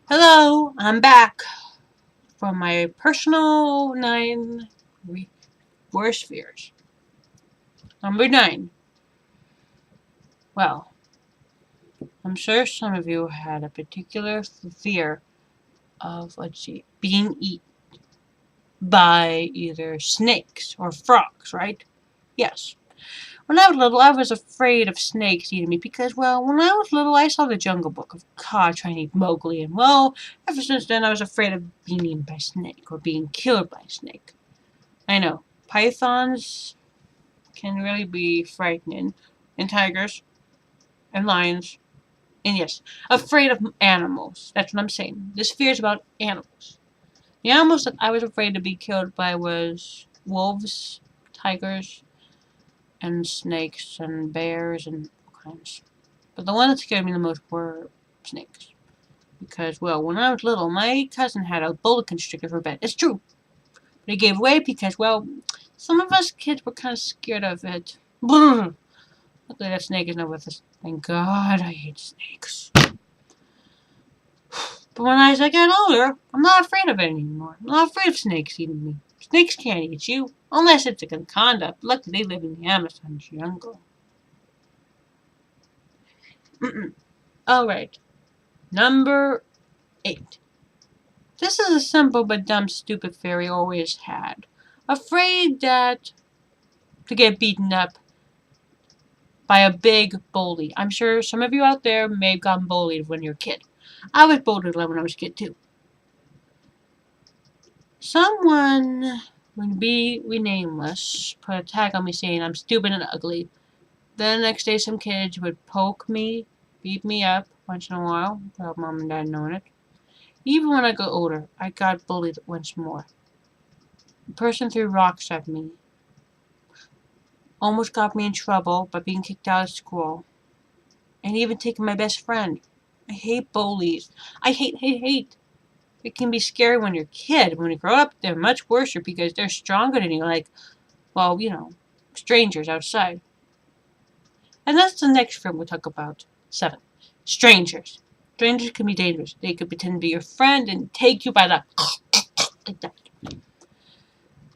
Hello, I'm back from my personal 9 worst fears. Number 9. Well, I'm sure some of you had a particular fear of, being eaten by either snakes or frogs, right? Yes. When I was little, I was afraid of snakes eating me because, well, when I was little, I saw the Jungle Book of Kaa trying to eat Mowgli, and, well, ever since then, I was afraid of being eaten by a snake or being killed by a snake. I know. Pythons can really be frightening, and tigers, and lions, and yes, afraid of animals. That's what I'm saying. This fear is about animals. The animals that I was afraid to be killed by was wolves, tigers, and snakes, and bears, and all kinds. But the one that scared me the most were snakes. Because, well, when I was little, my cousin had a boa constrictor for bed. It's true. But it gave way because, well, some of us kids were kind of scared of it. Luckily, that snake is not with us. Thank God I hate snakes. But when I get older, I'm not afraid of it anymore. I'm not afraid of snakes eating me. Snakes can't eat you, unless it's a anaconda. Luckily, they live in the Amazon jungle. Alright, number 8. This is a simple but dumb, stupid fear I always had. Afraid that to get beaten up by a big bully. I'm sure some of you out there may have gotten bullied when you were a kid. I was bullied when I was a kid too. Someone would be nameless put a tag on me saying I'm stupid and ugly. Then the next day some kids would poke me, beat me up once in a while, without mom and dad knowing it. Even when I got older, I got bullied once more. A person threw rocks at me. Almost got me in trouble by being kicked out of school. And even taking my best friend. I hate bullies. I hate. It can be scary when you're a kid. When you grow up, they're much worse because they're stronger than you. Like, well, strangers outside. And that's the next film we'll talk about. 7. Strangers. Strangers can be dangerous. They could pretend to be your friend and take you by the like that.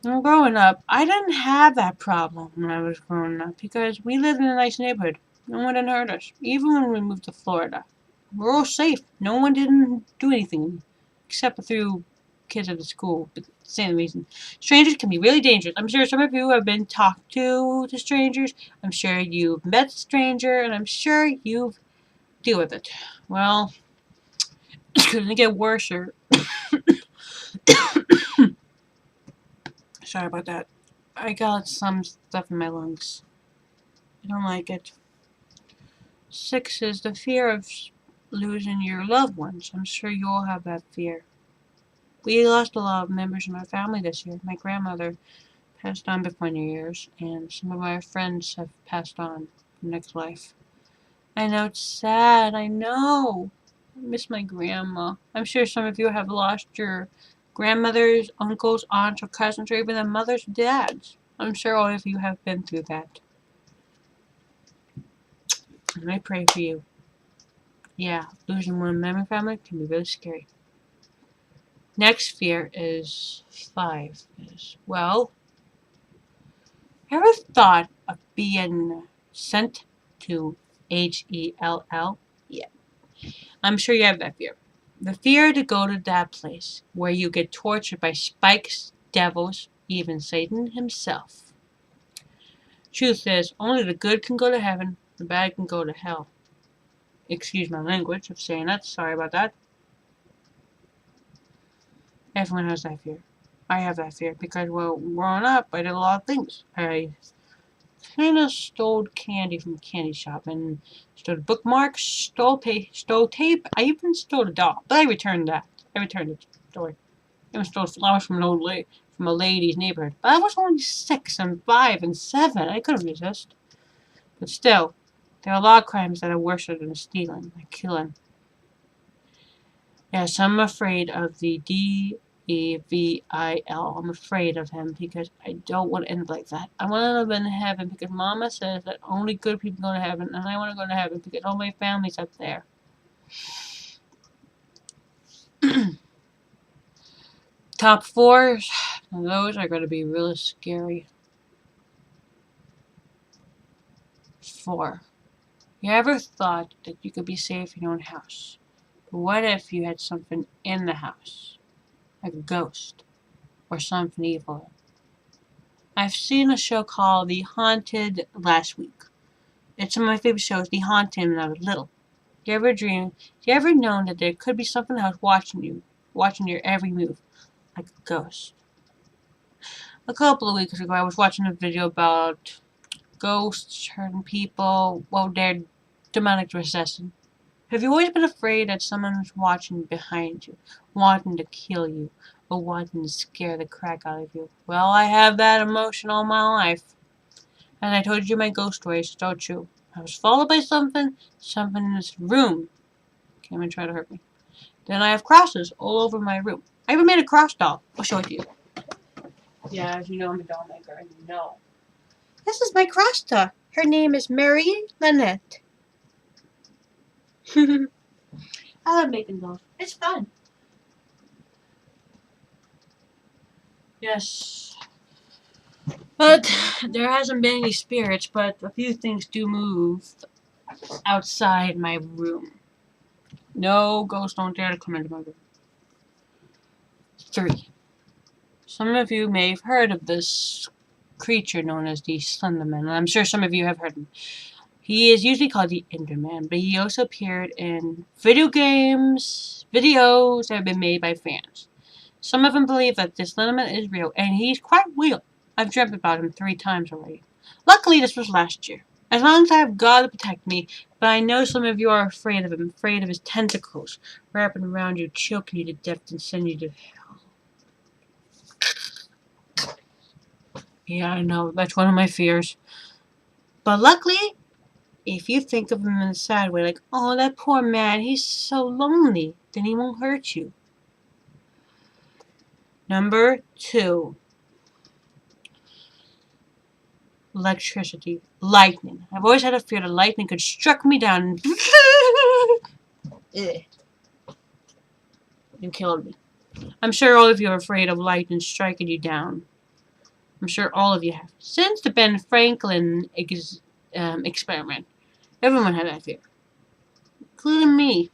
When growing up, I didn't have that problem when I was growing up because we lived in a nice neighborhood. No one didn't hurt us. Even when we moved to Florida. We're all safe. No one didn't do anything. Except through kids at the school. But same reason. Strangers can be really dangerous. I'm sure some of you have been talked to strangers. I'm sure you've met a stranger. And I'm sure you've deal with it. Well, it's going to get worse. Sorry about that. I got some stuff in my lungs. I don't like it. 6 is the fear of losing your loved ones. I'm sure you all have that fear. We lost a lot of members in our family this year. My grandmother passed on before New Year's, and some of our friends have passed on next life. I know it's sad. I know. I miss my grandma. I'm sure some of you have lost your grandmothers, uncles, aunts, or cousins, or even their mothers, dads. I'm sure all of you have been through that. And I pray for you. Yeah, losing one member of family can be really scary. Next fear is 5. Well, ever thought of being sent to Hell? Yeah. I'm sure you have that fear. The fear to go to that place where you get tortured by spikes, devils, even Satan himself. Truth is, only the good can go to heaven, the bad can go to hell. Excuse my language of saying that, sorry about that. Everyone has that fear. I have that fear because, well, growing up, I did a lot of things. I kind of stole candy from a candy shop and stole bookmarks, stole tape. I even stole a doll, but I returned that. I returned it. Story. I even stole flowers from from a lady's neighborhood. But I was only 6 and 5 and 7. I couldn't resist. But still, there are a lot of crimes that are worse than stealing, like killing. Yes, I'm afraid of the devil. I'm afraid of him because I don't want to end like that. I want to live in heaven because Mama says that only good people go to heaven, and I want to go to heaven because all my family's up there. Top four, those are going to be really scary. 4. You ever thought that you could be safe in your own house? But what if you had something in the house? Like a ghost or something evil? I've seen a show called The Haunted last week. It's one of my favorite shows, The Haunted, when I was little. Do you ever dream? Do you ever know that there could be something else watching you, watching your every move, like a ghost? A couple of weeks ago, I was watching a video about ghosts hurting people while they're demonic possession. Have you always been afraid that someone's watching behind you, wanting to kill you, or wanting to scare the crap out of you? Well, I have that emotion all my life. And I told you my ghost stories, it's all true. I was followed by something in this room came and tried to hurt me. Then I have crosses all over my room. I even made a cross doll. I'll show it to you. Yeah, as you know, I'm a doll maker, and you know. This is my cross doll. Her name is Mary Lynette. I love making dolls. It's fun. Yes. But there hasn't been any spirits, but a few things do move outside my room. No ghosts don't dare to come into my room. 3. Some of you may have heard of this creature known as the Slenderman, and I'm sure some of you have heard of him. He is usually called the Enderman, but he also appeared in video games, videos that have been made by fans. Some of them believe that this Slenderman is real, and he's quite real. I've dreamt about him 3 times already. Luckily, this was last year. As long as I have God to protect me, but I know some of you are afraid of him, afraid of his tentacles wrapping around you, choking you to death, and sending you to hell. Yeah, I know, that's one of my fears. But luckily, if you think of him in a sad way, like, oh, that poor man, he's so lonely, then he won't hurt you. Number 2. Electricity. Lightning. I've always had a fear that lightning could struck me down and killed me. I'm sure all of you are afraid of lightning striking you down. I'm sure all of you have. Since the Ben Franklin experiment, everyone had that fear, including me.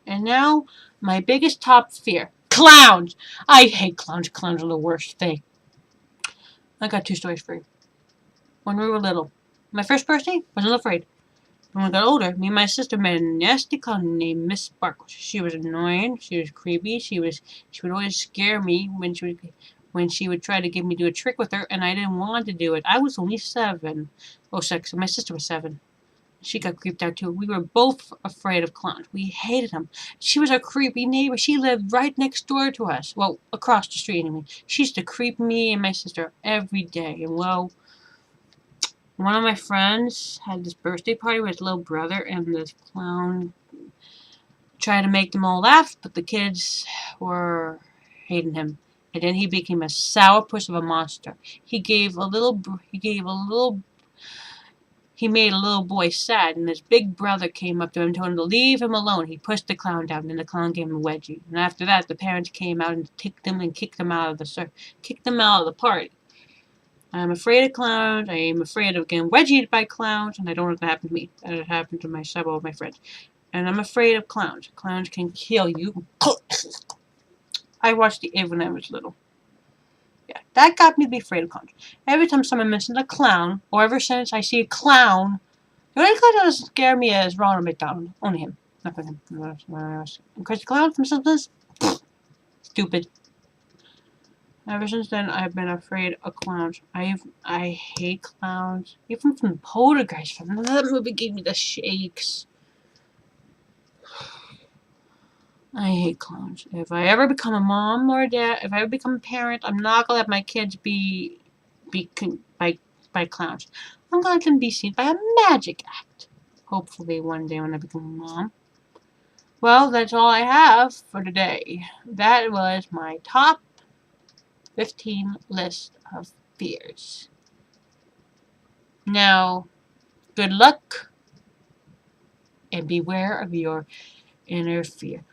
And now, my biggest top fear. Clowns! I hate clowns. Clowns are the worst thing. I got 2 stories for you. When we were little, my first birthday, wasn't afraid. When we got older, me and my sister met a nasty clown named Miss Sparkles. She was annoying. She was creepy. She would always scare me when she would try to get me to do a trick with her, and I didn't want to do it. I was only 7. Oh, 6. My sister was 7. She got creeped out too. We were both afraid of clowns. We hated them. She was our creepy neighbor. She lived right next door to us. Well, across the street anyway. She used to creep me and my sister every day. And well, one of my friends had this birthday party with his little brother, and this clown tried to make them all laugh, but the kids were hating him. And then he became a sourpuss of a monster. He made a little boy sad, and his big brother came up to him and told him to leave him alone. He pushed the clown down, and the clown gave him a wedgie. And after that, the parents came out and kicked them out of the party. I'm afraid of clowns. I am afraid of getting wedgied by clowns, and I don't want that to happen to me. That had happened to several of my friends. And I'm afraid of clowns. Clowns can kill you. I watched The It when I was little. Yeah, that got me to be afraid of clowns. Every time someone mentions a clown, or ever since I see a clown, the only clown that doesn't scare me is Ronald McDonald. Only him. Nothing him. And Crazy Clown from Simpsons? Stupid. Ever since then, I've been afraid of clowns. I hate clowns. Even from Poltergeist, that movie gave me the shakes. I hate clowns. If I ever become a mom or a dad, if I ever become a parent, I'm not gonna let my kids be by clowns. I'm gonna let them be seen by a magic act. Hopefully one day when I become a mom. Well, that's all I have for today. That was my top 15 list of fears. Now, good luck and beware of your inner fear.